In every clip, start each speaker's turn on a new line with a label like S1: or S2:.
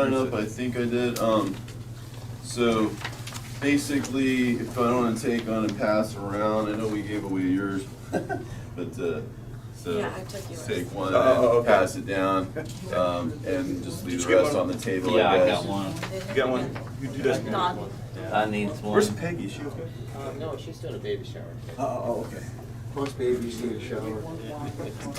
S1: brought it up, I think I did. So basically, if I don't want to take on and pass around, I know we gave away yours, but so
S2: Yeah, I took yours.
S1: take one and
S3: okay.
S1: pass it down, and just leave
S3: Did
S1: the
S3: you get
S1: rest
S3: one?
S1: on the table.
S4: Yeah, I
S1: guess.
S4: got one.
S3: You got one? You doesn't need
S2: Not-
S3: one.
S4: I need one.
S3: Where's Peggy? Is she okay?
S5: No, she's doing a baby shower.
S3: Oh, okay.
S6: Most babies need a shower.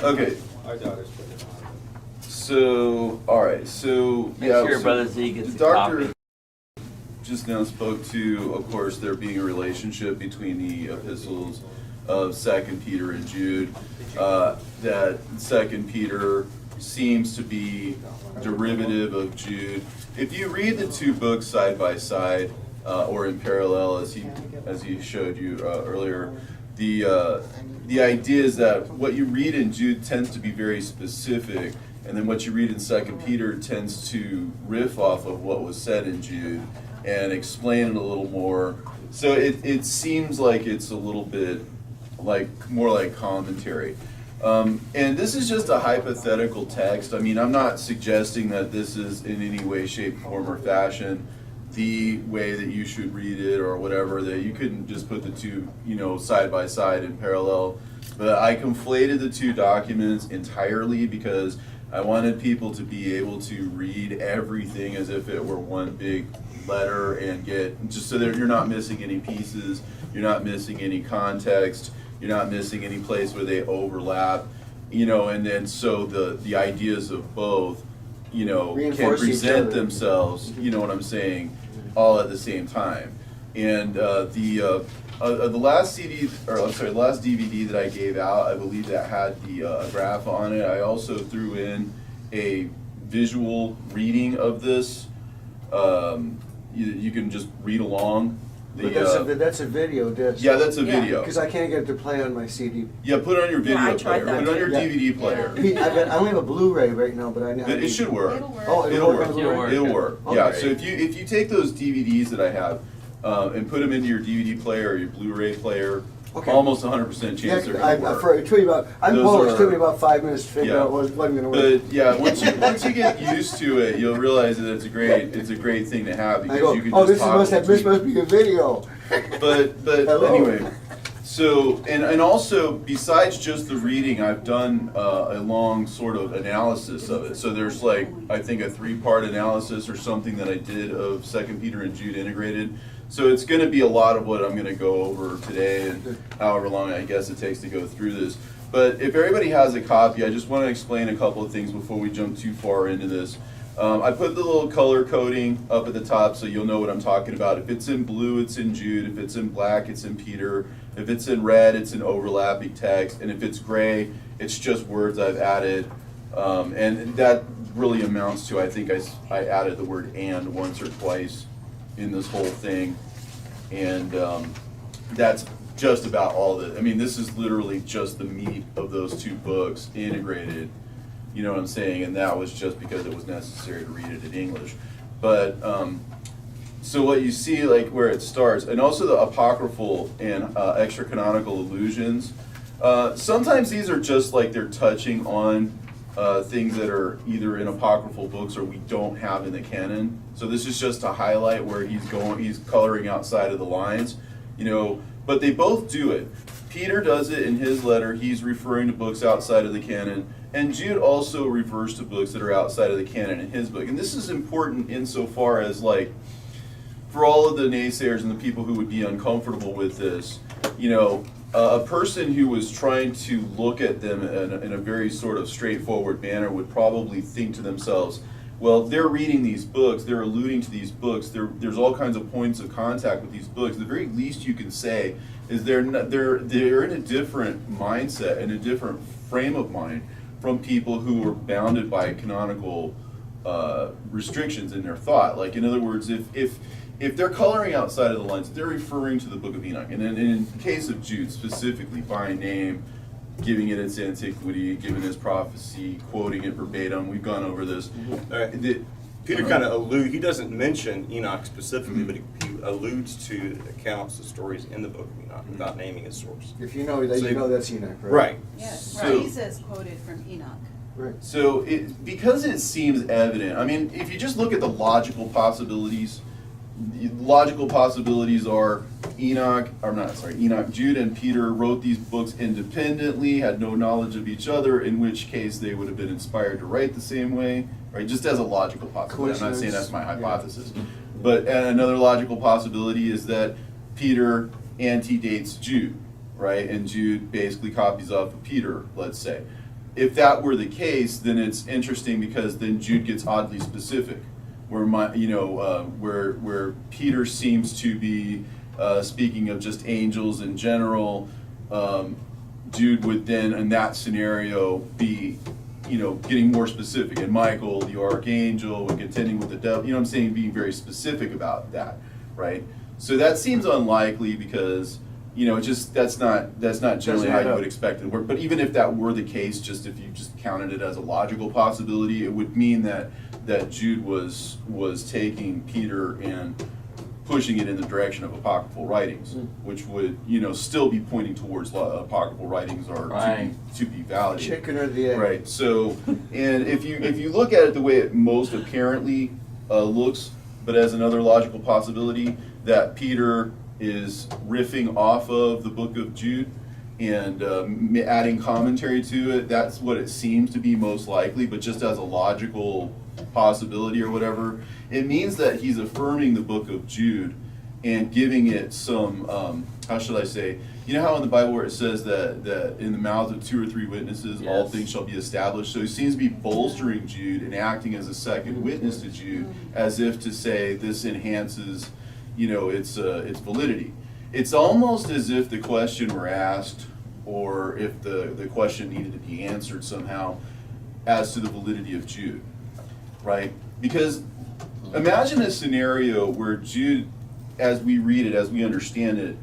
S1: Okay,
S5: Our daughter's putting it on.
S1: so all right, so
S4: Make
S1: yeah,
S4: sure
S1: so
S4: Brother Z gets
S1: the
S4: a
S1: doctor
S4: copy.
S1: just now spoke to, of course, there being a relationship between the epistles of 2 Peter and Jude. That 2 Peter seems to be derivative of Jude. If you read the two books side by side or in parallel, as he showed you earlier, the idea is that what you read in Jude tends to be very specific, and then what you read in 2 Peter tends to riff off of what was said in Jude and explain it a little more. So it seems like it's a little bit more like commentary. And this is just a hypothetical text. I mean, I'm not suggesting that this is in any way, shape, form, or fashion the way that you should read it or whatever, that you couldn't just put the two, side by side in parallel. But I conflated the two documents entirely because I wanted people to be able to read everything as if it were one big letter and get, just so that you're not missing any pieces, you're not missing any context, you're not missing any place where they overlap, and then so the ideas of both, can
S6: Reinforce each
S1: present
S6: other.
S1: themselves, you know what I'm saying, all at the same time. And the last CD, or I'm sorry, the last DVD that I gave out, I believe that had the graph on it. I also threw in a visual reading of this. You can just read along.
S6: But that's a video disc.
S1: Yeah, that's a
S2: Yeah.
S1: video.
S6: Because I can't get it to play on my CD.
S1: Yeah, put it on your video
S2: Yeah, I tried
S1: player.
S2: that
S1: Put it on
S2: too.
S1: your
S6: Yeah.
S1: DVD player.
S6: I only have a Blu-ray right now, but I
S1: It should work.
S2: It'll work.
S6: Oh,
S1: It'll work.
S6: on Blu-ray?
S1: It'll work.
S6: Okay.
S1: Yeah. So if you take those DVDs that I have and put them into your DVD player or your Blu-ray player,
S6: Okay.
S1: almost 100% chance they're
S6: Yeah,
S1: going to work.
S6: it took me about 5 minutes to figure
S1: Yeah.
S6: out what wasn't going to work.
S1: But yeah, once you get used to it, you'll realize that it's a great thing to have because
S6: I go,
S1: you can
S6: oh,
S1: just talk
S6: this must be a video.
S1: But
S6: Hello.
S1: anyway, so and also besides just the reading, I've done a long sort of analysis of it. So there's I think a 3-part analysis or something that I did of 2 Peter and Jude integrated. So it's going to be a lot of what I'm going to go over today and however long I guess it takes to go through this. But if everybody has a copy, I just want to explain a couple of things before we jump too far into this. I put the little color coding up at the top so you'll know what I'm talking about. If it's in blue, it's in Jude. If it's in black, it's in Peter. If it's in red, it's in overlapping text. And if it's gray, it's just words I've added. And that really amounts to, I think I added the word "and" once or twice in this whole thing. And that's just about all that. I mean, this is literally just the meat of those two books integrated. You know what I'm saying? And that was just because it was necessary to read it in English. But so what you see, where it starts, and also the apocryphal and extra canonical allusions. Sometimes these are just they're touching on things that are either in apocryphal books or we don't have in the canon. So this is just to highlight where he's coloring outside of the lines, But they both do it. Peter does it in his letter. He's referring to books outside of the canon. And Jude also refers to books that are outside of the canon in his book. And this is important insofar as, for all of the naysayers and the people who would be uncomfortable with this, a person who was trying to look at them in a very sort of straightforward manner would probably think to themselves, well, they're reading these books, they're alluding to these books, there's all kinds of points of contact with these books. The very least you can say is they're in a different mindset, in a different frame of mind from people who are bounded by canonical restrictions in their thought. In other words, if they're coloring outside of the lines, they're referring to the Book of Enoch. And in the case of Jude, specifically by name, giving it its antiquity, giving his prophecy, quoting it verbatim. We've gone over this.
S3: All right. Peter kind of he doesn't mention Enoch specifically, but he alludes to accounts, the stories in the Book of Enoch without naming his source.
S6: If you know that,
S3: So
S6: you know that's Enoch, right?
S3: Right.
S7: Yes,
S1: So-
S7: Jesus quoted from Enoch.
S6: Right.
S1: So because it seems evident, I mean, if you just look at the logical possibilities are Enoch, Jude, and Peter wrote these books independently, had no knowledge of each other, in which case they would have been inspired to write the same way, right? Just as a logical possibility. I'm not saying that's my hypothesis.
S6: Yeah.
S1: But another logical possibility is that Peter antedates Jude, right? And Jude basically copies off of Peter, let's say. If that were the case, then it's interesting because then Jude gets oddly specific, where where Peter seems to be speaking of just angels in general. Jude would then, in that scenario, be getting more specific. And Michael, the archangel, when contending with the devil, I'm saying, being very specific about that, right? So that seems unlikely because that's not generally how you would expect it to work. But even if that were the case, just if you just counted it as a logical possibility, it would mean that Jude was taking Peter and pushing it in the direction of apocryphal writings, which would still be pointing towards apocryphal writings to be validated.
S6: Chicken or the egg.
S1: Right. So, and if you look at it the way it most apparently looks, but as another logical possibility, that Peter is riffing off of the book of Jude and adding commentary to it. That's what it seems to be most likely, but just as a logical possibility or whatever, it means that he's affirming the book of Jude and giving it some, how should I say, how in the Bible where it says that in the mouths of 2 or 3 witnesses, all things shall be established. So he seems to be bolstering Jude and acting as a second witness to Jude, as if to say this enhances its validity. It's almost as if the question were asked, or if the question needed to be answered somehow, as to the validity of Jude, right? Because imagine a scenario where Jude, as we read it, as we understand it,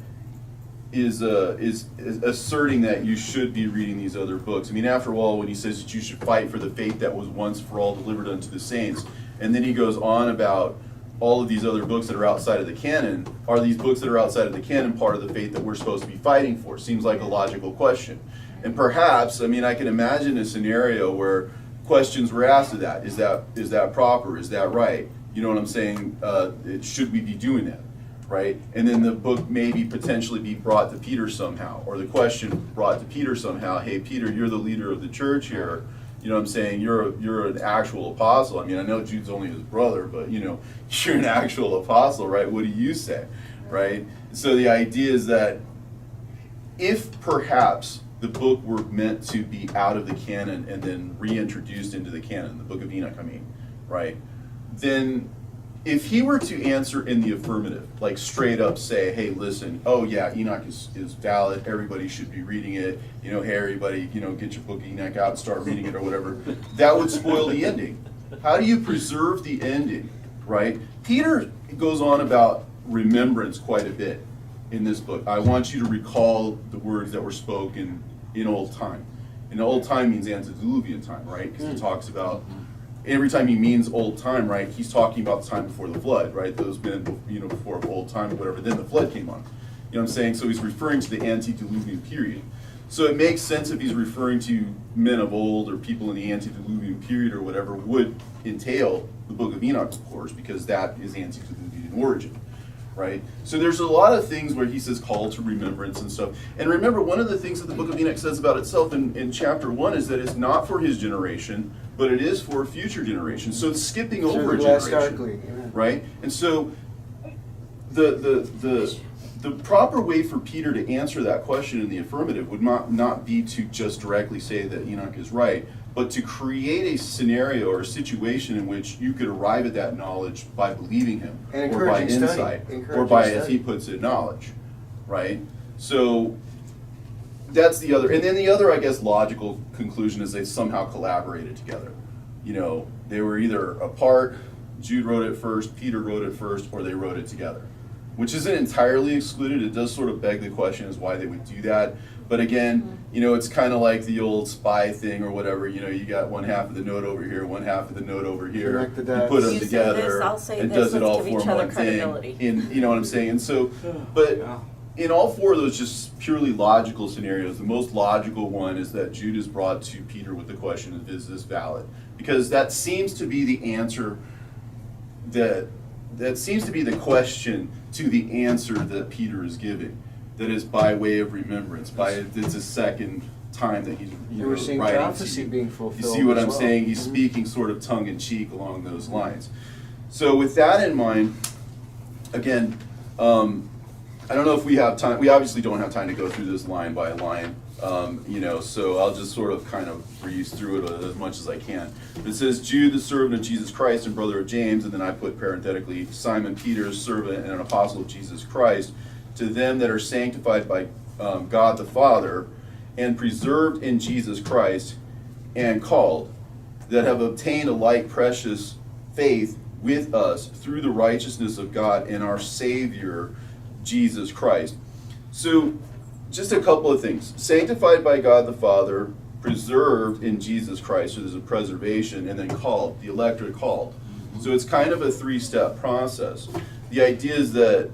S1: is asserting that you should be reading these other books. I mean, after all, when he says that you should fight for the faith that was once for all delivered unto the saints, and then he goes on about all of these other books that are outside of the canon, are these books that are outside of the canon part of the faith that we're supposed to be fighting for? Seems like a logical question. And perhaps, I mean, I can imagine a scenario where questions were asked of that. Is that proper? Is that right? You know what I'm saying? Should we be doing that? Right? And then the book maybe potentially be brought to Peter somehow, or the question brought to Peter somehow, hey, Peter, you're the leader of the church here. You know what I'm saying? You're an actual apostle. I mean, I know Jude's only his brother, but you're an actual apostle, right? What do you say, right? So the idea is that if perhaps the book were meant to be out of the canon and then reintroduced into the canon, the book of Enoch, I mean, right? Then if he were to answer in the affirmative, like straight up say, hey, listen, oh yeah, Enoch is valid, everybody should be reading it, hey, everybody, get your book of Enoch out and start reading it or whatever, that would spoil the ending. How do you preserve the ending, right? Peter goes on about remembrance quite a bit in this book. I want you to recall the words that were spoken in old time. And old time means antediluvian time, right? Because it talks about, every time he means old time, right, he's talking about the time before the flood, right? Those men, before old time or whatever, then the flood came on. You know what I'm saying? So he's referring to the antediluvian period. So it makes sense if he's referring to men of old or people in the antediluvian period or whatever would entail the book of Enoch, of course, because that is antediluvian in origin, right? So there's a lot of things where he says call to remembrance and stuff. And remember, one of the things that the book of Enoch says about itself in chapter 1 is that it's not for his generation, but it is for future generations. So it's skipping over a generation, right? And so the proper way for Peter to answer that question in the affirmative would not be to just directly say that Enoch is right, but to create a scenario or a situation in which you could arrive at that knowledge by believing him, or by insight, or by, as he puts it, knowledge, right? So that's the other, and then the other, I guess, logical conclusion is they somehow collaborated together. They were either apart, Jude wrote it first, Peter wrote it first, or they wrote it together, which isn't entirely excluded. It does sort of beg the question as why they would do that. But again, it's kind of like the old spy thing or whatever. You got one half of the note over here, one half of the note over here. You put them together and does it all for one thing. And you know what I'm saying? And so, but in all four of those just purely logical scenarios, the most logical one is that Jude is brought to Peter with the question of, is this valid? Because that seems to be the answer that seems to be the question to the answer that Peter is giving. That is by way of remembrance. It's a second time that he's
S6: You were seeing
S1: writing
S6: prophecy
S1: to you.
S6: being fulfilled.
S1: You see what
S6: as
S1: I'm
S6: well.
S1: saying? He's speaking sort of tongue in cheek along those lines. So with that in mind, again, I don't know if we have time. We obviously don't have time to go through this line by line, so I'll just sort of kind of breeze through it as much as I can. It says, Jude, the servant of Jesus Christ and brother of James, and then I put parenthetically, Simon Peter, servant and an apostle of Jesus Christ, to them that are sanctified by God the Father and preserved in Jesus Christ and called, that have obtained a like precious faith with us through the righteousness of God and our Savior, Jesus Christ. So, just a couple of things. Sanctified by God the Father, preserved in Jesus Christ, so there's a preservation, and then called. The elect are called. So it's kind of a three-step process. The idea is that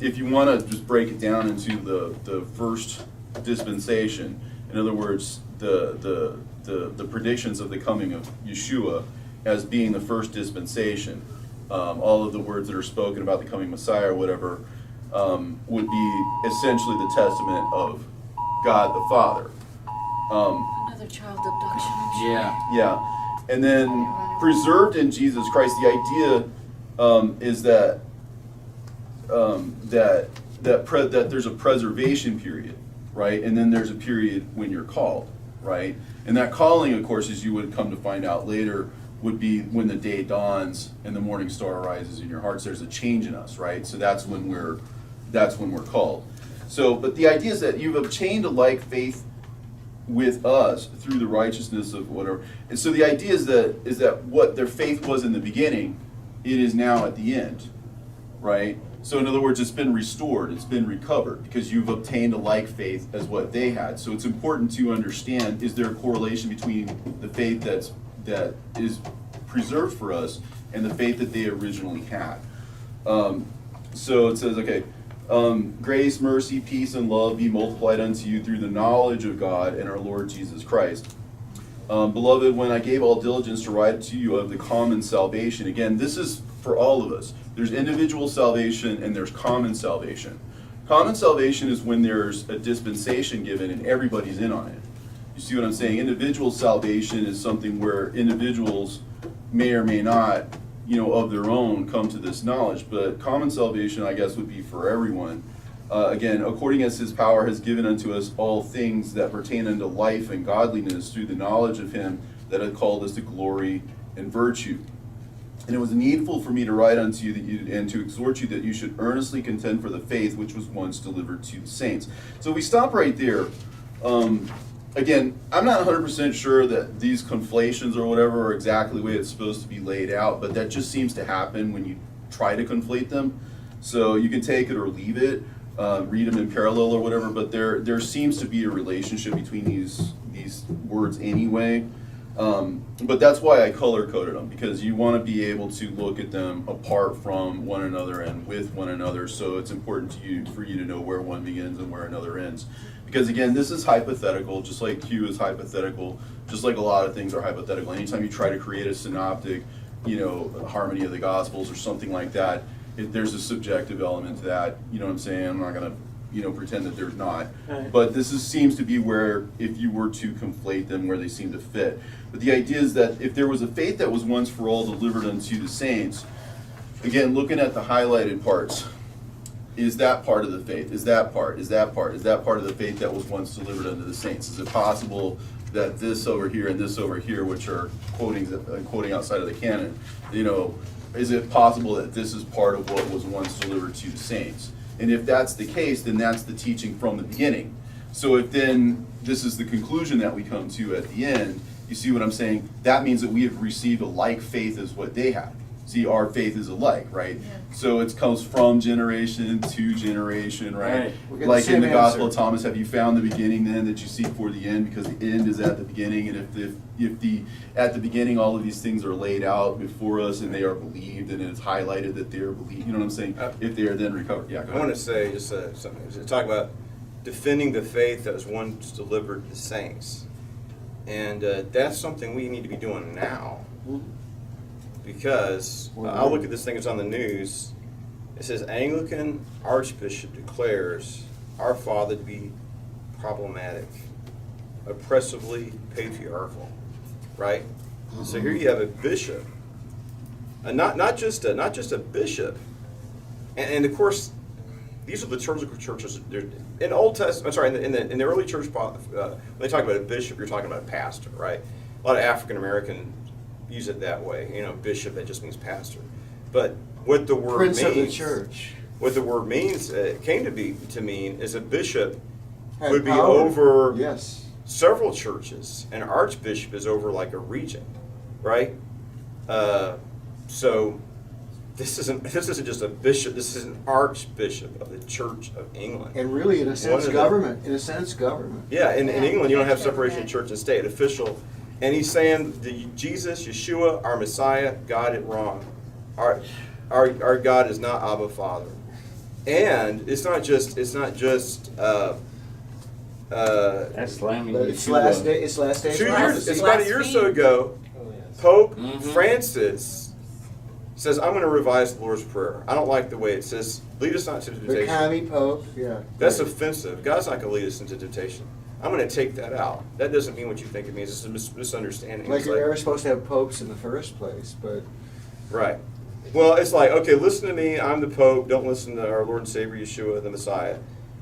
S1: if you want to just break it down into the first dispensation, in other words, the predictions of the coming of Yeshua as being the first dispensation, all of the words that are spoken about the coming Messiah or whatever, would be essentially the testament of God the Father.
S2: Another child abduction.
S1: Yeah, and then preserved in Jesus Christ. The idea is that that there's a preservation period, right? And then there's a period when you're called, right? And that calling, of course, as you would come to find out later, would be when the day dawns and the morning star arises in your hearts. There's a change in us, right? So that's when we're called. So, but the idea is that you've obtained a like faith with us through the righteousness of whatever. And so the idea is that what their faith was in the beginning, it is now at the end, right? So in other words, it's been restored, it's been recovered, because you've obtained a like faith as what they had. So it's important to understand, is there a correlation between the faith that is preserved for us and the faith that they originally had? So it says, okay, grace, mercy, peace, and love be multiplied unto you through the knowledge of God and our Lord Jesus Christ. Beloved, when I gave all diligence to write to you of the common salvation, again, this is for all of us. There's individual salvation and there's common salvation. Common salvation is when there's a dispensation given and everybody's in on it. You see what I'm saying? Individual salvation is something where individuals may or may not, of their own come to this knowledge. But common salvation, I guess, would be for everyone. Again, according as his power has given unto us all things that pertain unto life and godliness through the knowledge of him that hath called us to glory and virtue. And it was needful for me to write unto you, and to exhort you that you should earnestly contend for the faith which was once delivered to the saints. So we stop right there. Again, I'm not 100% sure that these conflations or whatever are exactly the way it's supposed to be laid out, but that just seems to happen when you try to conflate them. So you can take it or leave it, read them in parallel or whatever, but there seems to be a relationship between these words anyway. But that's why I color-coded them, because you want to be able to look at them apart from one another and with one another, so it's important for you to know where one begins and where another ends. Because again, this is hypothetical, just like Q is hypothetical, just like a lot of things are hypothetical. Anytime you try to create a synoptic, harmony of the Gospels or something like that, there's a subjective element to that. You know what I'm saying? I'm not going to pretend that there's not.
S4: Right.
S1: But this seems to be where, if you were to conflate them, where they seem to fit. But the idea is that if there was a faith that was once for all delivered unto the saints, again, looking at the highlighted parts, is that part of the faith? Is that part of the faith that was once delivered unto the saints? Is it possible that this over here and this over here, which are quoting outside of the canon, is it possible that this is part of what was once delivered to the saints? And if that's the case, then that's the teaching from the beginning. So if then this is the conclusion that we come to at the end, you see what I'm saying? That means that we have received a like faith as what they had. See, our faith is alike, right?
S2: Yeah.
S1: So it comes from generation to generation, right?
S6: Right. We get the
S1: Like in
S6: same
S1: the Gospel
S6: answer.
S1: of Thomas, have you found the beginning then that you seek for the end? Because the end is at the beginning, and if the at the beginning all of these things are laid out before us and they are believed and it's highlighted that they are believed, you know what I'm saying? If they are then recovered, yeah. Go
S3: I want
S1: ahead.
S3: to say just something. To talk about defending the faith that was once delivered to the saints, and that's something we need to be doing now. Because I'll look at this thing that's on the news. It says Anglican Archbishop declares our father to be problematic, oppressively patriarchal, right? So here you have a bishop, not just a bishop, and of course these are the liturgical churches. In Old Testament, I'm sorry, in the early church, when they talk about a bishop, you're talking about a pastor, right? A lot of African American use it that way. You know, bishop, that just means pastor. But what the word
S6: Prince
S3: means,
S6: of the church.
S3: what the word means, came to mean is a bishop
S6: Had
S3: would be
S6: power.
S3: over
S6: Yes.
S3: several churches. An archbishop is over like a region, right? So this isn't just a bishop. This is an archbishop of the Church of England.
S6: And really, in a sense,
S3: of the-
S6: government. In a sense, government.
S3: Yeah, in
S2: Yeah,
S3: England, you don't have
S2: church
S3: separation of
S2: government.
S3: church and state, official. And he's saying Jesus, Yeshua, our Messiah, got it wrong. Our God is not Abba Father. And it's not just
S5: That's slamming
S6: But it's last day. It's last days.
S3: 2 years.
S6: prophecy.
S3: It's about a year or so ago.
S5: Oh, yes.
S3: Pope
S5: Mhm.
S3: Francis says, "I'm going to revise the Lord's Prayer. I don't like the way it says, lead us not to
S6: The
S3: temptation."
S6: commie pope. Yeah.
S3: That's offensive. God's not going to lead us into temptation. I'm going to take that out. That doesn't mean what you think it means. It's a misunderstanding.
S6: Like
S3: It's
S6: you're never supposed to have popes in the first place, but
S3: right. Well, it's like, okay, listen to me. I'm the Pope. Don't listen to our Lord and Savior Yeshua, the Messiah.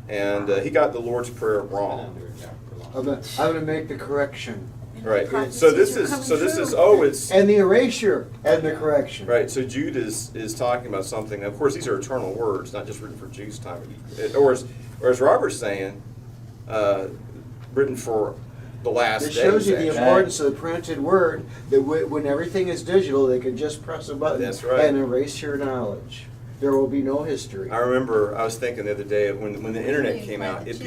S3: And he got the Lord's Prayer wrong.
S6: I'm gonna make the correction
S3: Right.
S2: Prophecies
S3: So this
S2: are
S3: is
S2: coming
S3: true. It's
S6: and the erasure and the correction.
S3: right. So Jude is talking about something. Of course, these are eternal words, not just written for Jude's time, or as Robert's saying, written for the last
S6: It
S3: days.
S6: shows you the
S3: actually.
S6: importance of the printed word. That when everything is digital, they can just press a button
S3: That's right.
S6: and erase your knowledge. There will be no history.
S3: I remember I was thinking the other day of when the internet came out.
S2: Right.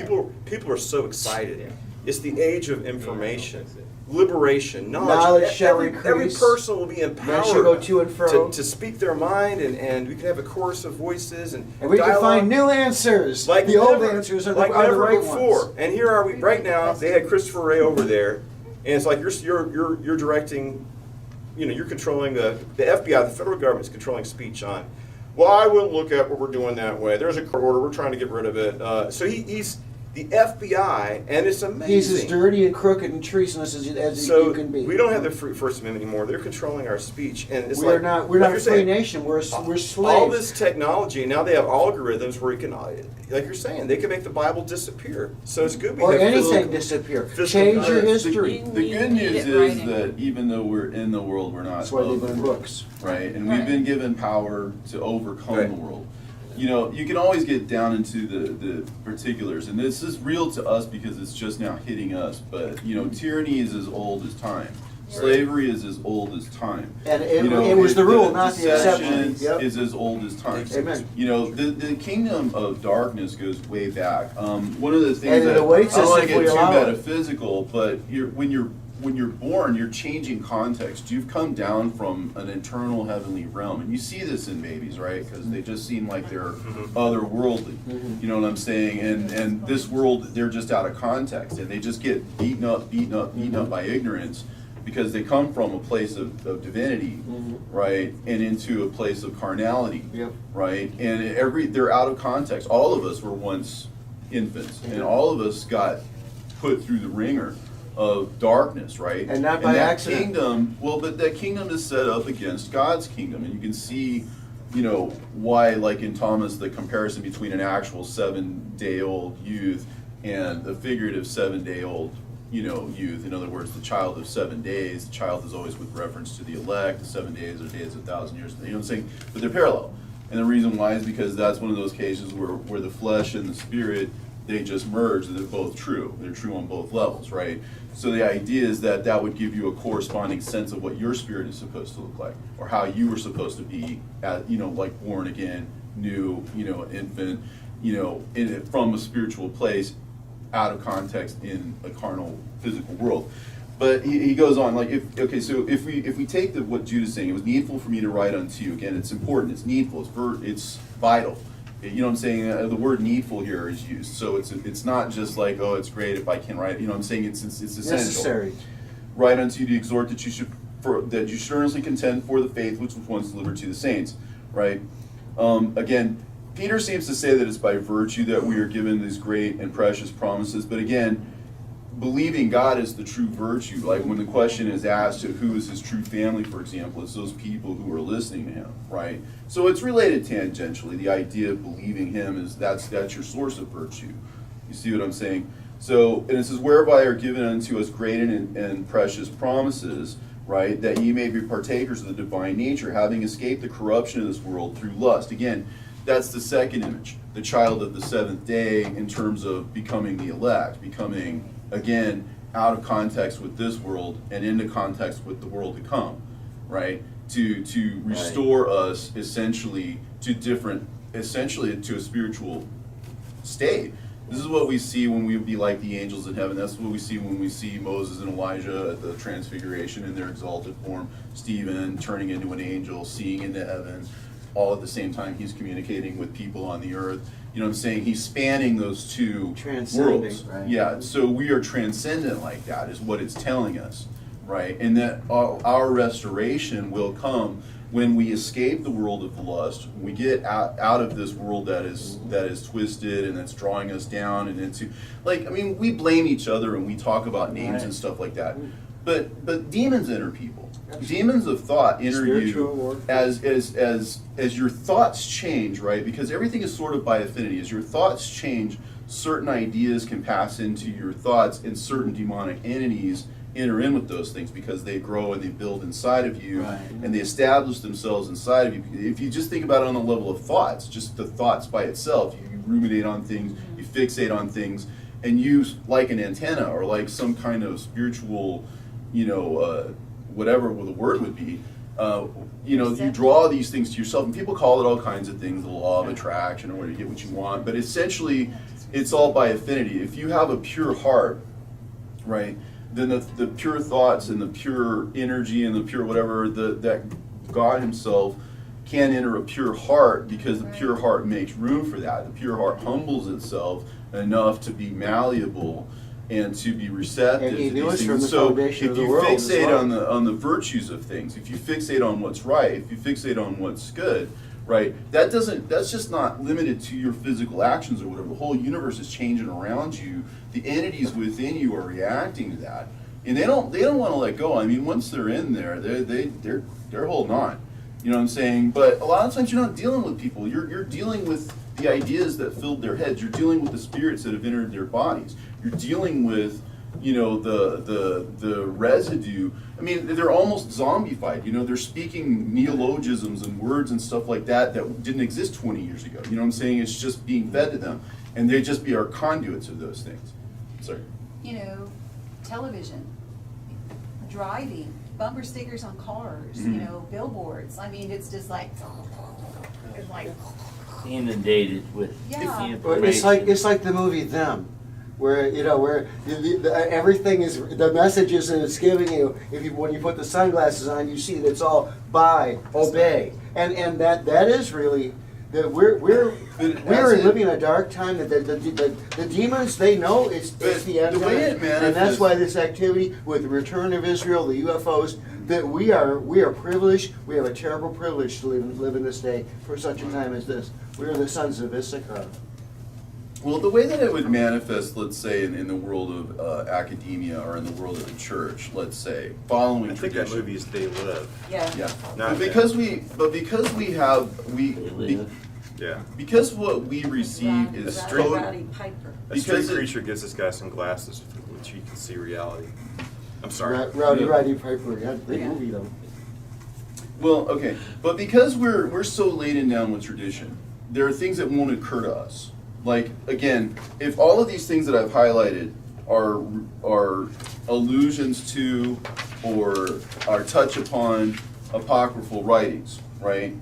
S3: People are so excited. It's the age of information, liberation, knowledge.
S6: Knowledge shall
S3: Every
S6: increase.
S3: person will be
S6: Men
S3: empowered
S6: shall go to and fro.
S3: to speak their mind, and we can have a chorus of voices and
S6: And we can
S3: dialogue
S6: find new answers.
S3: like
S6: the old
S3: never-
S6: answers are
S3: like
S6: the, are the
S3: never
S6: right
S3: before.
S6: ones.
S3: And here are we right now. They had Christopher Ray over there, and it's like you're directing. You know, you're controlling the FBI, the federal government's controlling speech on. Well, I wouldn't look at what we're doing that way. There's a court order. We're trying to get rid of it. So he's the FBI, and it's amazing.
S6: He's as dirty and crooked and treasonous as
S3: So
S6: you can be.
S3: we don't have the First Amendment anymore. They're controlling our speech, and it's
S6: We're
S3: like
S6: not
S3: like
S6: a
S3: you're
S6: free
S3: saying,
S6: nation. We're slaves.
S3: all this technology, and now they have algorithms where you can, like you're saying, they can make the Bible disappear. So it's good we
S6: or
S3: have
S6: anything
S3: physical-
S6: disappear.
S3: physical
S6: Change your
S3: currency.
S6: history.
S1: The
S2: You
S1: good
S2: need
S1: news
S2: it
S1: is
S2: writing.
S1: that even though we're in the world, we're not
S6: That's why they've
S1: of
S6: been
S1: the world,
S6: books.
S1: right? And we've
S2: Right.
S1: been given power to overcome
S3: Right.
S1: the world. You know, you can always get down into the particulars, and this is real to us because it's just now hitting us. But you know, tyranny is as old as time. Slavery is as old as time.
S6: And it,
S1: You know,
S6: it was the rule, not the
S1: deception
S6: exception. Yep.
S1: is as old as time.
S6: Amen.
S1: You know, the kingdom of darkness goes way back. One of the things
S6: And it
S1: that
S6: awaits
S1: I don't
S6: us
S1: want
S6: if
S1: to get
S6: we
S1: too
S6: allow it.
S1: metaphysical, but when you're born, you're changing context. You've come down from an eternal heavenly realm, and you see this in babies, right? Because they just seem like they're otherworldly.
S6: Mhm.
S1: You know what I'm saying? And this world, they're just out of context, and they just get beaten up by ignorance because they come from a place of divinity, right, and into a place of carnality,
S6: Yep.
S1: right? And they're out of context. All of us were once infants, and all of us got put through the ringer of darkness, right?
S6: And not by
S1: that
S6: accident.
S1: kingdom, well, but that kingdom is set up against God's kingdom, and you can see, you know, why, like in Thomas, the comparison between an actual 7-day-old youth and a figurative 7-day-old, you know, youth. In other words, the child of 7 days. The child is always with reference to the elect. The 7 days are days of 1,000 years. You know what I'm saying? But they're parallel. And the reason why is because that's one of those cases where the flesh and the spirit they just merge. They're both true. They're true on both levels, right? So the idea is that that would give you a corresponding sense of what your spirit is supposed to look like, or how you were supposed to be, like born again, new, infant, from a spiritual place, out of context in a carnal, physical world. But he goes on, like, if we take what Jude is saying, it was needful for me to write unto you. Again, it's important, it's needful, it's vital. You know what I'm saying? The word needful here is used, so it's not just like, oh, it's great if I can write. You know what I'm saying? It's essential.
S6: Necessary.
S1: Write unto you to exhort that you should earnestly contend for the faith which was once delivered to the saints. Right? Again, Peter seems to say that it's by virtue that we are given these great and precious promises, but again, believing God is the true virtue. Like when the question is asked to who is his true family, for example, it's those people who are listening to him, right? So it's related tangentially. The idea of believing him is that's your source of virtue. You see what I'm saying? So, and it says, whereby are given unto us great and precious promises, right? That ye may be partakers of the divine nature, having escaped the corruption of this world through lust. Again, that's the second image, the child of the seventh day in terms of becoming the elect, becoming, again, out of context with this world and into context with the world to come, right? To restore us essentially to a spiritual state. This is what we see when we be like the angels in heaven. That's what we see when we see Moses and Elijah at the transfiguration in their exalted form, Stephen turning into an angel, seeing into heaven, all at the same time he's communicating with people on the earth. You know what I'm saying? He's spanning those two worlds.
S6: Right?
S1: Yeah, so we are transcendent like that is what it's telling us, right? And that our restoration will come when we escape the world of lust, when we get out of this world that is twisted and that's drawing us down and into, we blame each other and we talk about names and stuff like that. But demons enter people. Demons of thought enter you as your thoughts change, right? Because everything is sort of by affinity. As your thoughts change, certain ideas can pass into your thoughts, and certain demonic entities enter in with those things because they grow and they build inside of you, and they establish themselves inside of you. If you just think about it on the level of thoughts, just the thoughts by itself, you ruminate on things, you fixate on things, and you, like an antenna or like some kind of spiritual, whatever the word would be, you draw these things to yourself, and people call it all kinds of things, the law of attraction, or where you get what you want, but essentially it's all by affinity. If you have a pure heart, right, then the pure thoughts and the pure energy and the pure whatever, that God himself can enter a pure heart, because the pure heart makes room for that. The pure heart humbles itself enough to be malleable and to be receptive
S6: And he
S1: to
S6: knew
S1: these
S6: us from
S1: things.
S6: the
S1: So
S6: foundation
S1: if
S6: of the
S1: you
S6: world as
S1: fixate
S6: well.
S1: on the virtues of things, if you fixate on what's right, if you fixate on what's good, right, that's just not limited to your physical actions or whatever. The whole universe is changing around you. The entities within you are reacting to that, and they don't want to let go. I mean, once they're in there, they're holding on. You know what I'm saying? But a lot of times you're not dealing with people. You're dealing with the ideas that filled their heads. You're dealing with the spirits that have entered their bodies. You're dealing with, the residue. I mean, they're almost zombified. They're speaking neologisms and words and stuff like that didn't exist 20 years ago. You know what I'm saying? It's just being fed to them, and they just be our conduits of those things. Sorry.
S2: Television, driving, bumper stickers on cars, billboards. I mean, it's just like, it's like,
S5: Inundated with
S2: Yeah.
S5: information.
S6: It's like the movie Them, where everything is, the messages that it's giving you. When you put the sunglasses on, you see that it's all buy, obey, and that is really that we're living in a dark time. That the demons, they know it's the end
S1: the way it
S6: time, and
S1: manifests-
S6: that's why this activity with the return of Israel, the UFOs, that we are privileged. We have a terrible privilege to live in this day for such a time as this. We are the sons of Issachar.
S1: Well, the way that it would manifest, let's say, in the world of academia or in the world of the church, let's say, following
S3: I think
S1: tradition.
S3: that movie is They Live.
S2: yeah.
S1: Yeah,
S3: Not
S1: but because we have
S3: Yeah.
S1: because what we receive is
S3: street-
S2: Rowdy Piper.
S3: A
S1: Because
S3: street preacher gives this guy some glasses with which he can see reality. I'm sorry.
S6: Rowdy Piper, yeah, great
S2: Yeah.
S6: movie though.
S1: well, okay, but because we're so laden down with tradition, there are things that won't occur to us. Like, again, if all of these things that I've highlighted are allusions to or are touch upon apocryphal writings, right?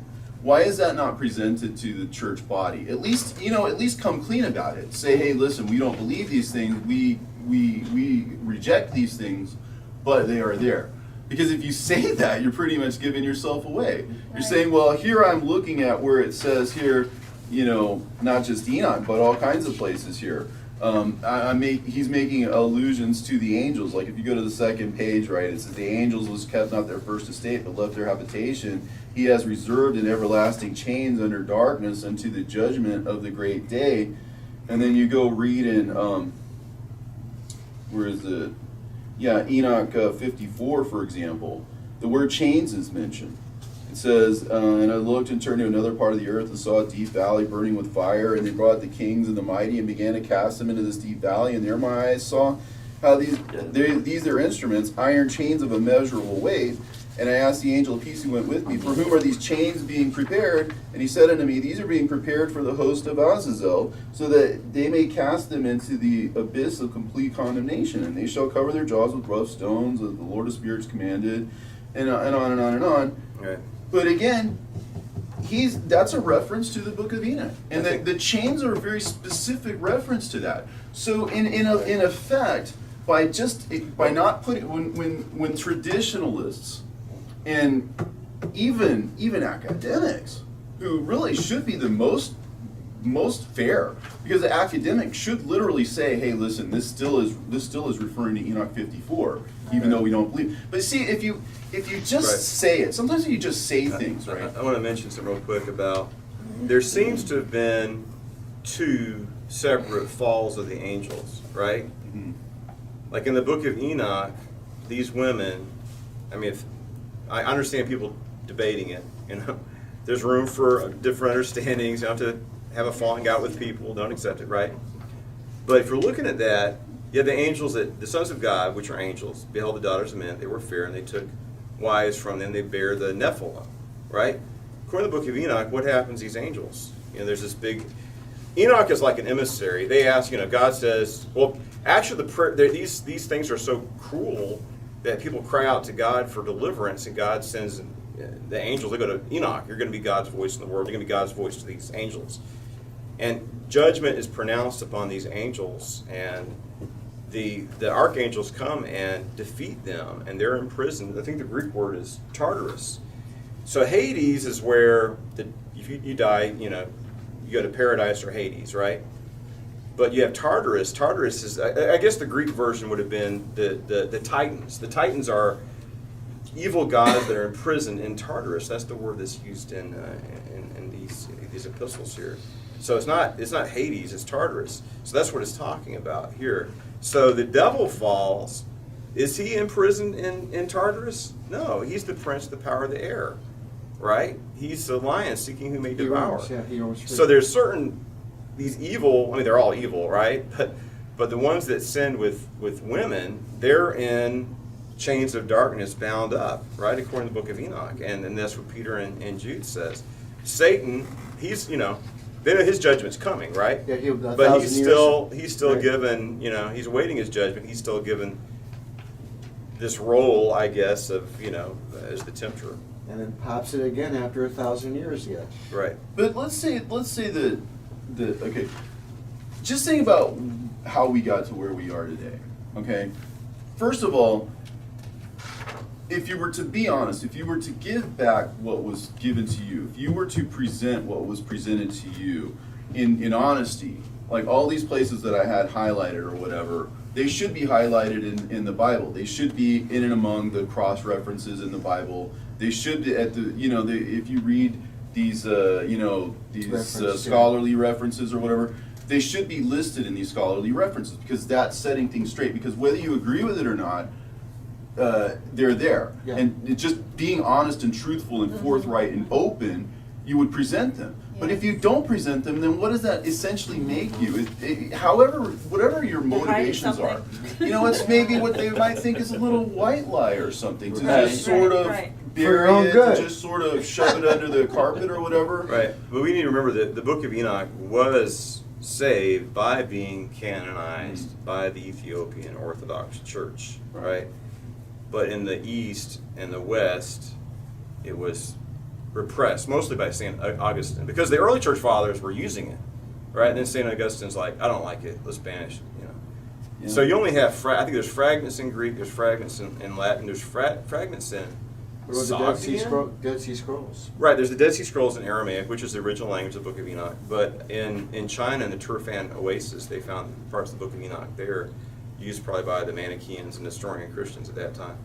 S1: Why is that not presented to the church body? At least, at least come clean about it. Say, hey, listen, we don't believe these things. We reject these things, but they are there. Because if you say that, you're pretty much giving yourself away. You're
S2: Right.
S1: saying, well, here I'm looking at where it says here, not just Enoch, but all kinds of places here. He's making allusions to the angels. Like if you go to the second page, right, it says the angels was kept not their first estate, but left their habitation. He has reserved in everlasting chains under darkness unto the judgment of the great day. And then you go read in, where is it? Yeah, Enoch 54, for example. The word chains is mentioned. It says, and I looked and turned to another part of the earth and saw a deep valley burning with fire, and they brought the kings and the mighty and began to cast them into this deep valley, and there my eyes saw how these are instruments, iron chains of immeasurable weight. And I asked the angel of peace who went with me, for whom are these chains being prepared? And he said unto me, these are being prepared for the host of Azazel, so that they may cast them into the abyss of complete condemnation. And they shall cover their jaws with rough stones, as the Lord of spirits commanded, and on and on and on.
S3: Right.
S1: But again, that's a reference to the book of Enoch. And the chains are a very specific reference to that. So in effect, by not putting, when traditionalists and even academics, who really should be the most fair, because the academic should literally say, hey, listen, this still is referring to Enoch 54, even though we don't believe. But see, if you just
S3: Right.
S1: say it, sometimes you just say things, right?
S3: I want to mention something real quick about, there seems to have been two separate falls of the angels, right?
S1: Mhm.
S3: Like in the book of Enoch, these women, I mean, I understand people debating it, there's room for different understandings, you don't have to have a falling out with people, don't accept it, right? But if you're looking at that, you have the angels, that the sons of God, which are angels, beheld the daughters of men, they were fair, and they took wives from them, they bear the Nephilim, right? According to the book of Enoch, what happens to these angels? There's this big, Enoch is like an emissary. They ask, God says, well, actually these things are so cruel that people cry out to God for deliverance, and God sends the angels. They go to Enoch, you're going to be God's voice in the world, you're going to be God's voice to these angels. And judgment is pronounced upon these angels, and the archangels come and defeat them, and they're imprisoned. I think the Greek word is Tartarus. So Hades is where if you die, you go to paradise or Hades, right? But you have Tartarus. Tartarus is, I guess the Greek version would have been the Titans. The Titans are evil gods that are imprisoned in Tartarus. That's the word that's used in these epistles here. So it's not Hades, it's Tartarus. So that's what it's talking about here. So the devil falls. Is he imprisoned in Tartarus? No, he's the prince of the power of the air, right? He's the lion seeking whom may devour.
S6: He roams free.
S3: So there's these evil, I mean, they're all evil, right? But the ones that sinned with women, they're in chains of darkness bound up, right? According to the book of Enoch. And that's what Peter and Jude says. Satan, he's, they know his judgment's coming, right?
S6: Yeah,
S3: but he's still
S6: Right.
S3: given, he's awaiting his judgment. He's still given this role, I guess, of, as the tempter.
S6: And then pops it again after 1,000 years yet.
S3: Right.
S1: But let's say that okay, just think about how we got to where we are today. Okay, first of all, if you were to be honest, if you were to give back what was given to you, if you were to present what was presented to you in honesty, like all these places that I had highlighted or whatever, they should be highlighted in the Bible. They should be in and among the cross references in the Bible. They should be at the if you read these scholarly references or whatever, they should be listed in these scholarly references, because that's setting things straight. Because whether you agree with it or not, they're there.
S6: Yeah.
S1: And it's just being honest and truthful and forthright and open, you would present them. But if you don't present them, then what does that essentially make you? Whatever your motivations are, it's maybe what they might think is a little white lie or something, to just sort of
S6: your own
S1: bury it,
S6: good.
S1: to just sort of shove it under the carpet or whatever.
S3: Right. But we need to remember that the book of Enoch was saved by being canonized by the Ethiopian Orthodox Church, right? But in the East and the West, it was repressed, mostly by St. Augustine, because the early church fathers were using it, right? And then St. Augustine's like, I don't like it, let's banish it, you know.
S1: Yeah.
S3: So you only have, I think there's fragments in Greek, there's fragments in Latin, there's fragments in
S6: What about the
S3: Sogdian.
S6: Dead Sea Scrolls?
S3: Right, there's the Dead Sea Scrolls in Aramaic, which is the original language of the Book of Enoch. But in China, in the Turfan Oasis, they found parts of the Book of Enoch. They're used probably by the Manichaeans and Nestorian Christians at that time.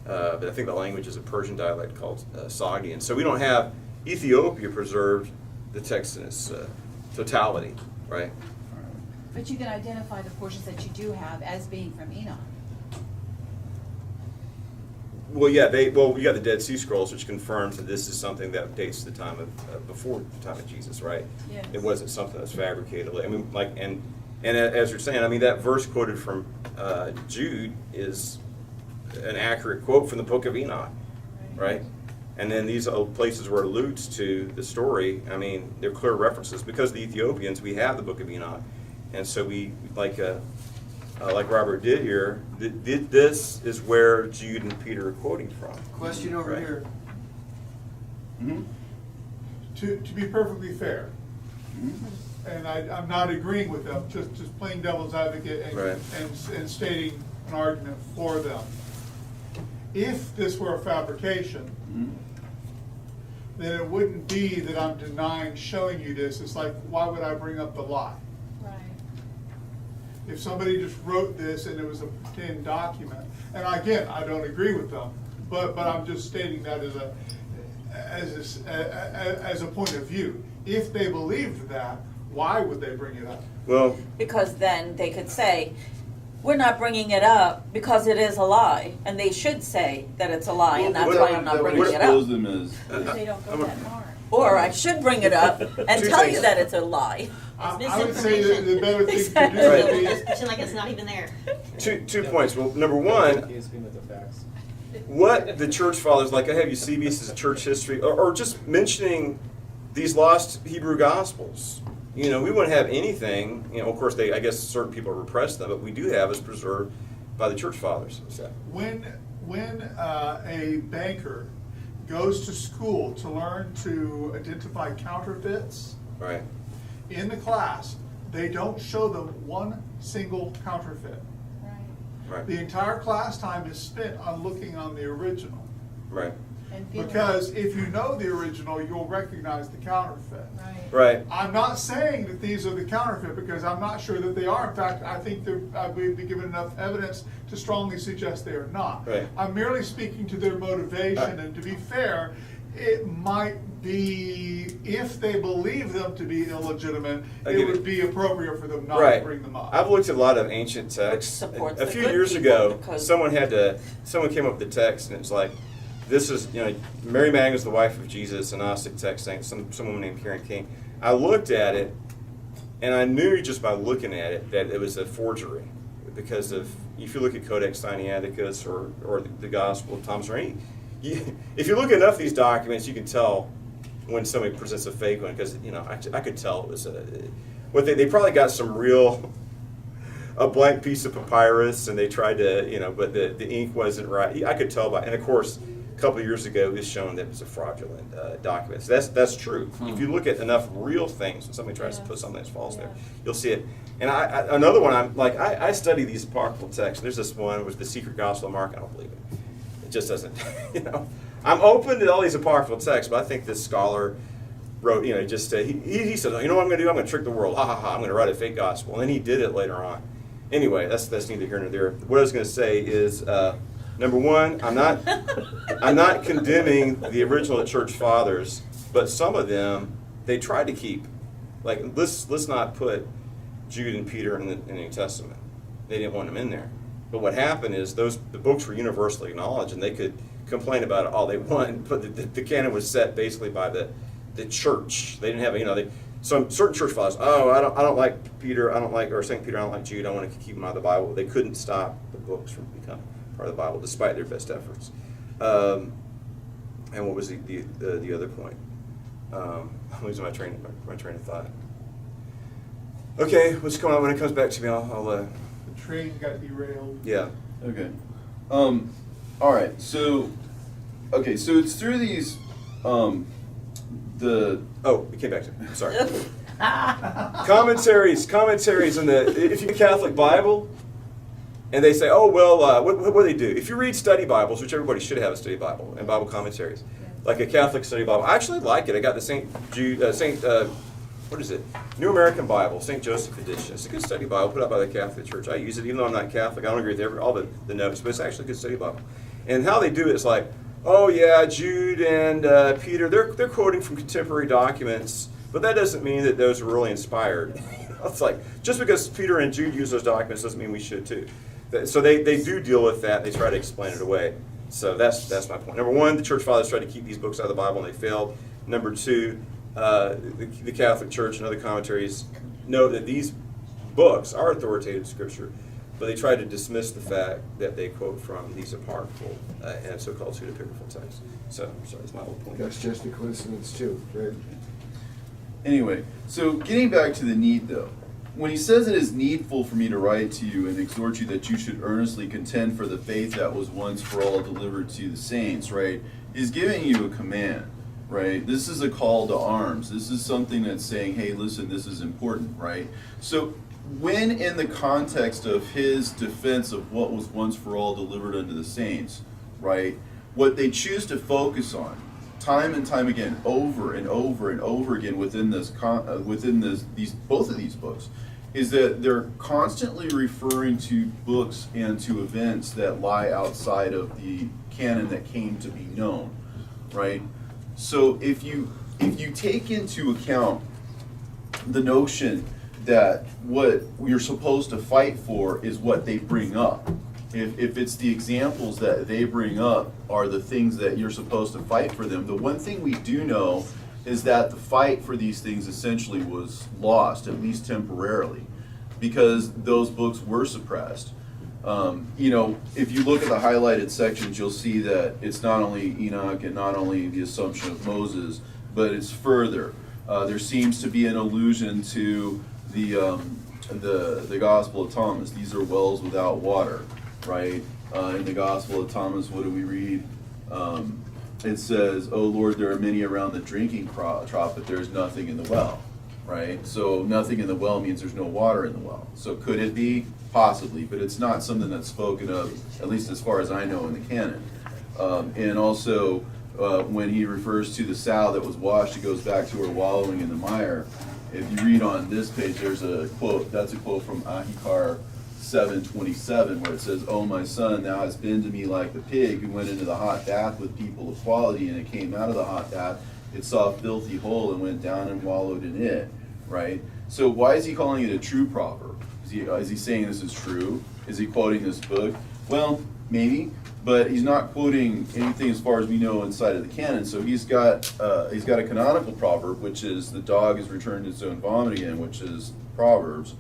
S3: But I think the language is a Persian dialect called Sogdian. So we don't have Ethiopia preserved the text in its totality, right?
S2: But you can identify the portions that you do have as being from Enoch.
S3: Well, yeah, we got the Dead Sea Scrolls, which confirms that this is something that dates to the time of before the time of Jesus, right?
S2: Yes.
S3: It wasn't something that's fabricated. I mean, like, and as you're saying, I mean, that verse quoted from Jude is an accurate quote from the Book of Enoch, right? And then these places where it alludes to the story, I mean, they're clear references. Because of the Ethiopians, we have the Book of Enoch, and so we like Robert did here. This is where Jude and Peter are quoting from.
S6: Question over
S3: Right.
S6: here.
S1: Mhm.
S4: To be perfectly fair,
S1: Mhm.
S4: and I'm not agreeing with them, just playing devil's advocate
S3: Right.
S4: and stating an argument for them. If this were a fabrication,
S1: Mhm.
S4: then it wouldn't be that I'm denying showing you this. It's like, why would I bring up the lie?
S2: Right.
S4: If somebody just wrote this and it was a pretend document, and again, I don't agree with them, but I'm just stating that as a point of view. If they believed that, why would they bring it up?
S3: Well,
S7: Because then they could say, we're not bringing it up because it is a lie. And they should say that it's a lie, and that's
S3: Well,
S7: why I'm not
S1: That would
S7: bringing it
S1: expose
S7: up.
S1: them as.
S2: If they don't go that far.
S7: Or I should bring it up and
S3: Two
S7: tell you
S3: things.
S7: that it's a lie.
S4: I would say that the better thing to do
S3: Right.
S4: would be,
S8: Just pretend like it's not even there.
S3: two points. Well, number one, what the church fathers, like I have Eusebius' church history, or just mentioning these lost Hebrew Gospels. You know, we wouldn't have anything, you know, of course, I guess certain people repress them, but we do have is preserved by the church fathers. So,
S4: when a banker goes to school to learn to identify counterfeits,
S3: right.
S4: in the class, they don't show them one single counterfeit.
S3: Right.
S4: The entire class time is spent on looking on the original.
S3: Right.
S2: And feeling-
S4: Because if you know the original, you'll recognize the counterfeit.
S2: Right.
S3: Right.
S4: I'm not saying that these are the counterfeit because I'm not sure that they are. In fact, I think we've been given enough evidence to strongly suggest they are not.
S3: Right.
S4: I'm merely speaking to their motivation, and to be fair, it might be, if they believe them to be illegitimate,
S3: I get
S4: it would
S3: it.
S4: be appropriate for them not
S3: Right.
S4: to bring them up.
S3: I've looked at a lot of ancient texts.
S7: supports
S3: A
S7: the
S3: few
S7: good
S3: years
S7: people
S3: ago,
S7: because-
S3: someone came up with the text, and it's like, this is, you know, Mary Magdalene is the wife of Jesus, a Gnostic text saying some woman named Karen King. I looked at it, and I knew just by looking at it that it was a forgery, because if you look at Codex Sinaiticus or the Gospel of Thomas, or any, if you look at enough of these documents, you can tell when somebody presents a fake one, because, you know, I could tell it was they probably got some real, a blank piece of papyrus, and they tried to, you know, but the ink wasn't right. I could tell by, and of course, a couple of years ago, it was shown that it was a fraudulent document. So that's true. If you look at enough real things, when somebody tries to put something that's false there, you'll see it. And another one, I study these apocryphal texts. There's this one, it was the Secret Gospel of Mark. I don't believe it. It just doesn't, you know. I'm open to all these apocryphal texts, but I think this scholar wrote, you know, just he said, you know what I'm going to do? I'm going to trick the world. Ha ha ha! I'm going to write a fake gospel, and then he did it later on. Anyway, that's neither here nor there. What I was going to say is, number one, I'm not condemning the original church fathers, but some of them they tried to keep, like, let's not put Jude and Peter in the New Testament. They didn't want them in there. But what happened is the books were universally acknowledged, and they could complain about it all they want, but the canon was set basically by the church. They didn't have, you know, some certain church fathers, I don't like Peter, or St. Peter, I don't like Jude, I want to keep them out of the Bible. They couldn't stop the books from becoming part of the Bible, despite their best efforts. And what was the other point? I'm losing my train of thought. Okay, what's going on? When it comes back to me, I'll
S4: The train got derailed.
S3: yeah.
S1: Okay. All right. So, okay. So it's through these, the
S3: Oh, it came back to me. Sorry. commentaries on if you get Catholic Bible, and they say, oh well, what do they do? If you read study Bibles, which everybody should have a study Bible and Bible commentaries, like a Catholic study Bible, I actually like it. I got the St. Jude, what is it? New American Bible, St. Joseph edition. It's a good study Bible put out by the Catholic Church. I use it even though I'm not Catholic. I don't agree with all the notes, but it's actually a good study Bible. And how they do it is like, oh yeah, Jude and Peter, they're quoting from contemporary documents, but that doesn't mean that those are really inspired. It's like, just because Peter and Jude use those documents doesn't mean we should too. So they do deal with that. They try to explain it away. So that's my point. Number one, the Church Fathers tried to keep these books out of the Bible and they failed. Number two, the Catholic Church and other commentaries know that these books are authoritative scripture, but they try to dismiss the fact that they quote from these apocryphal and so-called pseudepigraphal texts. So that's my whole point.
S6: That's just a coincidence too, right?
S1: Anyway, so getting back to the need though, when he says it is needful for me to write to you and exhort you that you should earnestly contend for the faith that was once for all delivered to the saints, right? He's giving you a command, right? This is a call to arms. This is something that's saying, hey, listen, this is important, right? So when in the context of his defense of what was once for all delivered unto the saints, right? What they choose to focus on time and time again, over and over and over again within this both of these books, is that they're constantly referring to books and to events that lie outside of the canon that came to be known, right? So if you take into account the notion that what you're supposed to fight for is what they bring up, if it's the examples that they bring up are the things that you're supposed to fight for them, the one thing we do know is that the fight for these things essentially was lost, at least temporarily, because those books were suppressed. If you look at the highlighted sections, you'll see that it's not only Enoch and not only the assumption of Moses, but it's further. There seems to be an allusion to the Gospel of Thomas. These are wells without water, right? In the Gospel of Thomas, what do we read? It says, "Oh Lord, there are many around the drinking trough, but there's nothing in the well," right? So nothing in the well means there's no water in the well. So could it be? Possibly, but it's not something that's spoken of, at least as far as I know, in the canon. And also, when he refers to the sow that was washed, it goes back to her wallowing in the mire. If you read on this page, there's a quote, that's a quote from Ahikar 7:27, where it says, "Oh my son, thou hast been to me like the pig who went into the hot bath with people of quality, and it came out of the hot bath, it saw a filthy hole and went down and wallowed in it," right? So why is he calling it a true proverb? Is he saying this is true? Is he quoting this book? Well, maybe, but he's not quoting anything as far as we know inside of the canon. So he's got a canonical proverb, which is the dog is returned to its own vomit again, which is Proverbs.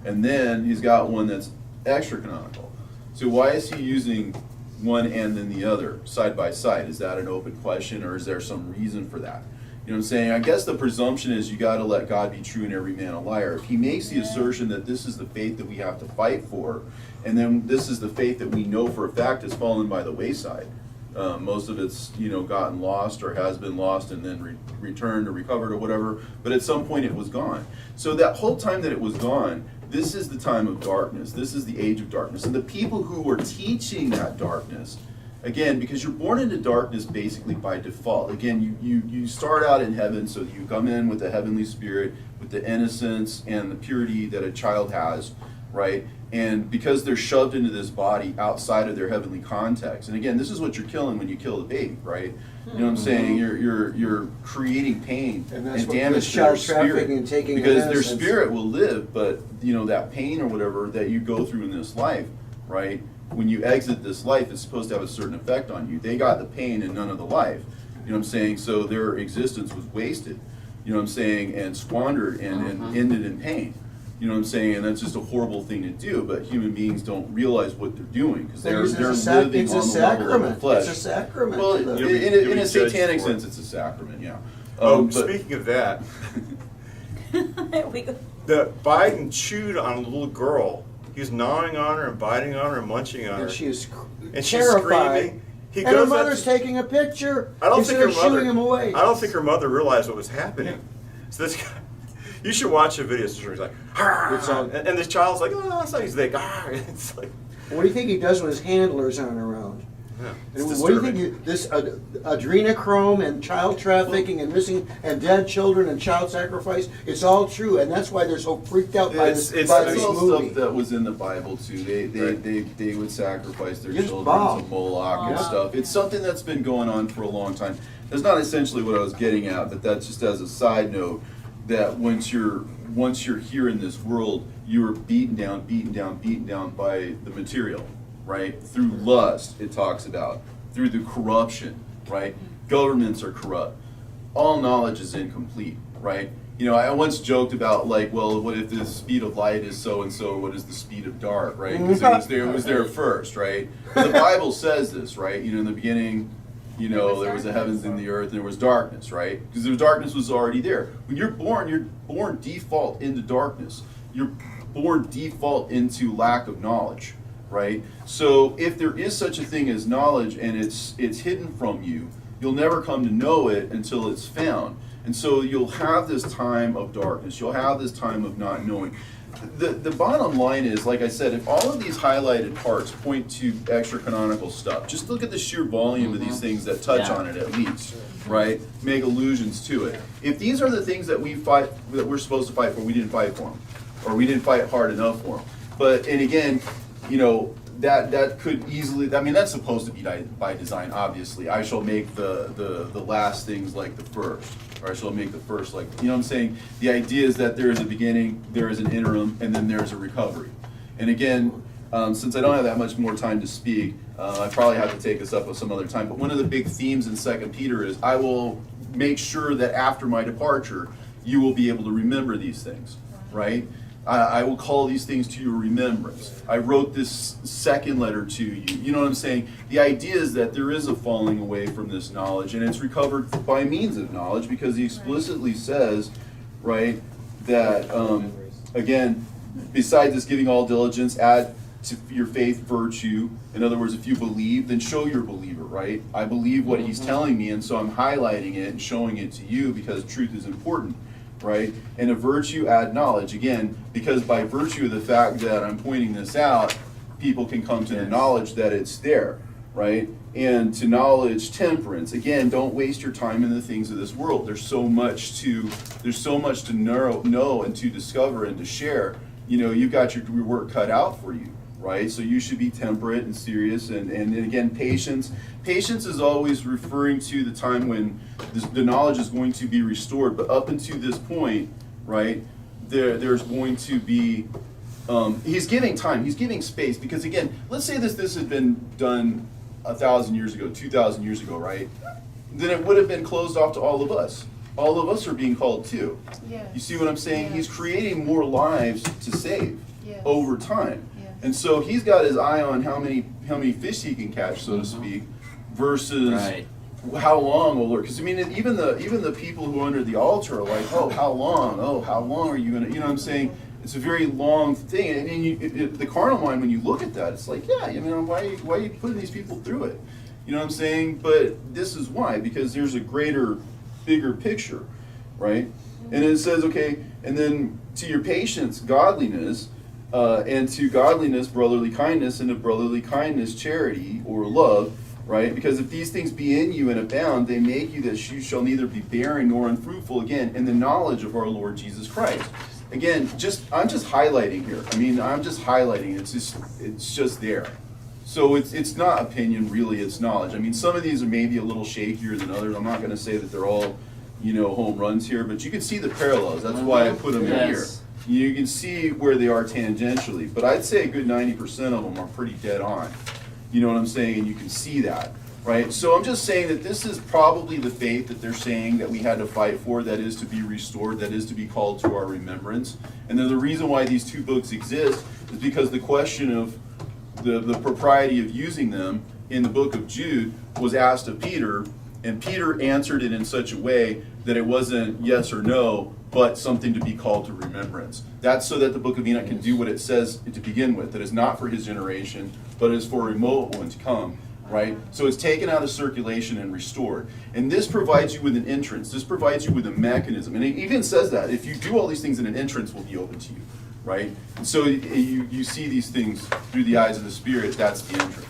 S1: And then he's got one that's extra canonical. So why is he using one and then the other side by side? Is that an open question, or is there some reason for that? You know what I'm saying? I guess the presumption is you got to let God be true and every man a liar. If he makes the assertion that this is the faith that we have to fight for, and then this is the faith that we know for a fact has fallen by the wayside, most of it's gotten lost or has been lost and then returned or recovered or whatever, but at some point it was gone. So that whole time that it was gone, this is the time of darkness. This is the age of darkness. And the people who were teaching that darkness, again, because you're born into darkness basically by default. Again, you start out in heaven, so you come in with the heavenly spirit, with the innocence and the purity that a child has, right? And because they're shoved into this body outside of their heavenly context. And again, this is what you're killing when you kill the baby, right? You know what I'm saying? You're creating pain
S6: And that's what
S1: damage
S6: this
S1: to their
S6: child
S1: spirit,
S6: trafficking and taking of
S1: because their
S6: innocence.
S1: spirit will live, but that pain or whatever that you go through in this life, right? When you exit this life, it's supposed to have a certain effect on you. They got the pain and none of the life. You know what I'm saying? So their existence was wasted, you know what I'm saying, and squandered and ended in pain. You know what I'm saying? And that's just a horrible thing to do, but human beings don't realize what they're doing because they're living on the level of the flesh.
S6: It's a sacrament.
S1: Well,
S6: to them.
S1: in a
S3: judged
S1: satanic
S3: for it.
S1: sense, it's a sacrament, yeah.
S3: Oh,
S1: But-
S3: speaking of that,
S7: We go.
S3: The Biden chewed on a little girl. He was gnawing on her and biting on her and munching on her.
S6: And she is
S3: And she's
S6: terrified.
S3: screaming. He
S6: And her
S3: goes
S6: mother's
S3: up-
S6: taking a picture.
S3: I don't
S6: instead
S3: think her
S6: of
S3: mother.
S6: shooing him away.
S3: I don't think her mother realized what was happening. So this guy, you should watch the video. So he's like,
S6: It's all-
S3: and this child's like, oh, that's not he's like, it's like,
S6: What do you think he does when his handlers aren't around?
S3: yeah,
S6: And
S3: it's
S6: what do you
S3: disturbing.
S6: think this adrenochrome and child trafficking and missing and dead children and child sacrifice? It's all true, and that's why they're so freaked out by
S3: It's-
S6: this,
S3: it's-
S6: by
S3: I
S1: That's
S6: this
S3: mean,
S1: all
S6: movie.
S1: stuff that was in the Bible too. They would sacrifice their
S6: Yes,
S1: children
S6: Bob.
S1: to Moloch and
S6: Yeah.
S1: stuff. It's something that's been going on for a long time. That's not essentially what I was getting at, but that's just as a side note, that once you're here in this world, you are beaten down by the material, right? Through lust, it talks about, through the corruption, right? Governments are corrupt. All knowledge is incomplete, right? You know, I once joked about like, well, what if the speed of light is so and so? What is the speed of dark, right? Because it was there first, right? But the Bible says this, right? You know, in the beginning, you know, there was the heavens and the earth, and there was darkness, right? Because the darkness was already there. When you're born default into darkness. You're born default into lack of knowledge, right? So if there is such a thing as knowledge and it's hidden from you, you'll never come to know it until it's found. And so you'll have this time of darkness. You'll have this time of not knowing. The bottom line is, like I said, if all of these highlighted parts point to extra canonical stuff, just look at the sheer volume of these things that touch
S5: Yeah.
S1: on it at least, right? Make allusions to it. If these are the things that we're supposed to fight for, we didn't fight for them, or we didn't fight hard enough for them. But and again, you know, that could easily. I mean, that's supposed to be by design. Obviously, I shall make the last things like the first, or I shall make the first like. You know what I'm saying? The idea is that there is a beginning, there is an interim, and then there's a recovery. And again, since I don't have that much more time to speak, I probably have to take this up with some other time. But one of the big themes in 2 Peter is I will make sure that after my departure, you will be able to remember these things, right? I will call these things to your remembrance. I wrote this second letter to you. You know what I'm saying? The idea is that there is a falling away from this knowledge, and it's recovered by means of knowledge, because he explicitly says, right, that, again, besides this giving all diligence, add to your faith virtue. In other words, if you believe, then show you're a believer, right? I believe what he's telling me, and so I'm highlighting it and showing it to you because truth is important. Right? And a virtue add knowledge. Again, because by virtue of the fact that I'm pointing this out, people can come to the knowledge that it's there, right? And to knowledge temperance. Again, don't waste your time in the things of this world. There's so much to know and to discover and to share. You know, you've got your work cut out for you, right? So you should be temperate and serious, and again, patience. Patience is always referring to the time when the knowledge is going to be restored, but up until this point, right, there's going to be, he's giving time, he's giving space, because again, let's say this had been done 1,000 years ago, 2,000 years ago, right? Then it would have been closed off to all of us. All of us are being called too.
S2: Yes.
S1: You see what I'm saying?
S2: Yes.
S1: He's creating more lives to save
S2: Yes.
S1: over time.
S2: Yes.
S1: And so he's got his eye on how many fish he can catch, so to speak, versus
S5: Right.
S1: how long, oh Lord. Because I mean, even the people who are under the altar are like, oh, how long? Oh, how long are you gonna? You know what I'm saying? It's a very long thing, and the carnal mind, when you look at that, it's like, yeah, I mean, why are you putting these people through it? You know what I'm saying? But this is why, because there's a greater, bigger picture, right? And it says, okay, and then to your patience, godliness. And to godliness, brotherly kindness, and to brotherly kindness, charity or love, right? Because if these things be in you and abound, they make you that you shall neither be barren nor unfruitful, again, in the knowledge of our Lord Jesus Christ. Again, I'm just highlighting here. I mean, I'm just highlighting. It's just there. So it's not opinion, really. It's knowledge. I mean, some of these are maybe a little shakier than others. I'm not going to say that they're all, home runs here, but you can see the parallels. That's why I put them in here.
S5: Yes.
S1: You can see where they are tangentially, but I'd say a good 90% of them are pretty dead on. You know what I'm saying? And you can see that, right? So I'm just saying that this is probably the faith that they're saying that we had to fight for, that is to be restored, that is to be called to our remembrance. And then the reason why these two books exist is because the question of the propriety of using them in the book of Jude was asked of Peter, And Peter answered it in such a way that it wasn't yes or no, but something to be called to remembrance. That's so that the book of Enoch can do what it says to begin with, that is not for his generation, but is for a remote one to come, right? So it's taken out of circulation and restored. And this provides you with an entrance. This provides you with a mechanism. And it even says that if you do all these things, an entrance will be open to you, right? And so you see these things through the eyes of the Spirit. That's the entrance.